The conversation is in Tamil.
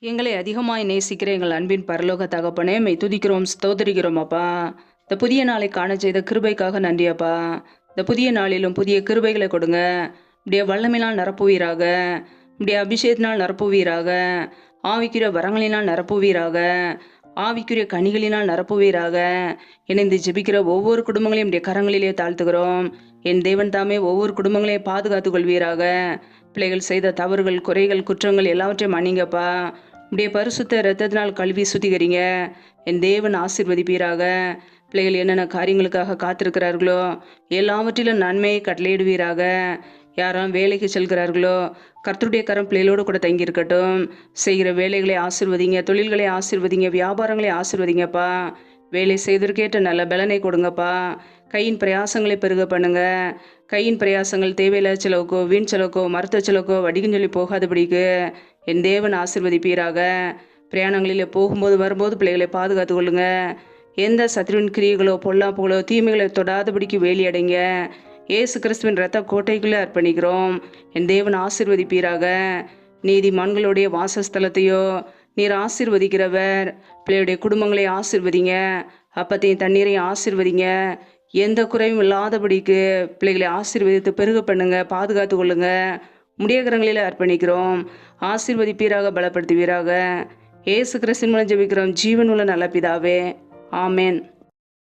எங்களை அதிகமாய் நேசிக்கிற எங்கள் அன்பின் பரலோக தகப்பனே, மெய் துதிக்கிறோம், ஸ்தோத்திரிக்கிறோம் அப்பா. இந்த புதிய நாளை காண செய்த கிருபைக்காக நன்றி அப்பா. இந்த புதிய நாளிலும் புதிய கிருபைகளை கொடுங்க. இப்படியே வல்லமையினால் நிரப்புவீராக, இப்படியே அபிஷேகத்தினால் நிரப்புவீராக, ஆவிக்குரிய வரங்களினால் நிரப்புவீராக, ஆவிக்குரிய கனிகளினால் நிரப்புவீராக. இணைந்து ஜெபிக்கிற ஒவ்வொரு குடும்பங்களையும் இப்படியே கரங்களிலே தாழ்த்துகிறோம். என் தேவன் தாமே ஒவ்வொரு குடும்பங்களையும் பாதுகாத்துக் கொள்வீராக. பிள்ளைகள் செய்த தவறுகள், குறைகள், குற்றங்கள் எல்லாவற்றையும் மன்னிங்கப்பா. இப்படியே பரிசுத்த இரத்தத்தினால் கழுவி சுத்திகரிங்க. என் தேவன் ஆசீர்வதிப்பீராக. பிள்ளைகள் என்னென்ன காரியங்களுக்காக காத்திருக்கிறார்களோ எல்லாவற்றிலும் நன்மையை கட்டளையிடுவீராக. யாரெல்லாம் வேலைக்கு செல்கிறார்களோ கர்த்தருடைய கரம் பிள்ளைகளோடு கூட தங்கியிருக்கட்டும். செய்கிற வேலைகளை ஆசீர்வதிங்க, தொழில்களை ஆசீர்வதிங்க, வியாபாரங்களை ஆசீர்வதிங்கப்பா. வேலை செய்வதற்கேற்ற நல்ல பலனை கொடுங்கப்பா. கையின் பிரயாசங்களை பெருக பண்ணுங்க. கையின் பிரயாசங்கள் தேவையில்லாத செலவுக்கோ, வீண் செலவுக்கோ, மருத்துவ செலவுக்கோ வடிக்கும் சொல்லி போகாதபடிக்கு என் தேவன் ஆசீர்வதிப்பீராக. பிரயாணங்களில் போகும்போது வரும்போது பிள்ளைகளை பாதுகாத்து கொள்ளுங்க. எந்த சத்ருவின் கிரியைகளோ, பொல்லாப்புகளோ, தீமைகளை தொடாதபடிக்கு வேலியடைங்க. இயேசு கிறிஸ்துவின் இரத்த கோட்டைக்குள்ளே அர்ப்பணிக்கிறோம். என் தேவன் ஆசீர்வதிப்பீராக. நீதிமான்களுடைய வாசஸ்தலத்தையோ நீர் ஆசீர்வதிக்கிறவர். பிள்ளையுடைய குடும்பங்களை ஆசீர்வதிங்க. அப்பத்தையும் தண்ணீரையும் ஆசீர்வதிங்க. எந்த குறையும் இல்லாதபடிக்கு பிள்ளைகளை ஆசீர்வதித்து பெருக பண்ணுங்க, பாதுகாத்து கொள்ளுங்க. முடியகரங்களில் அர்ப்பணிக்கிறோம். ஆசீர்வதிப்பீராக, பலப்படுத்துவீராக. இயேசு கிறிஸ்துவின் மூலம் ஜெபிக்கிறோம், ஜீவனுள்ள நல்ல பிதாவே. ஆமேன்.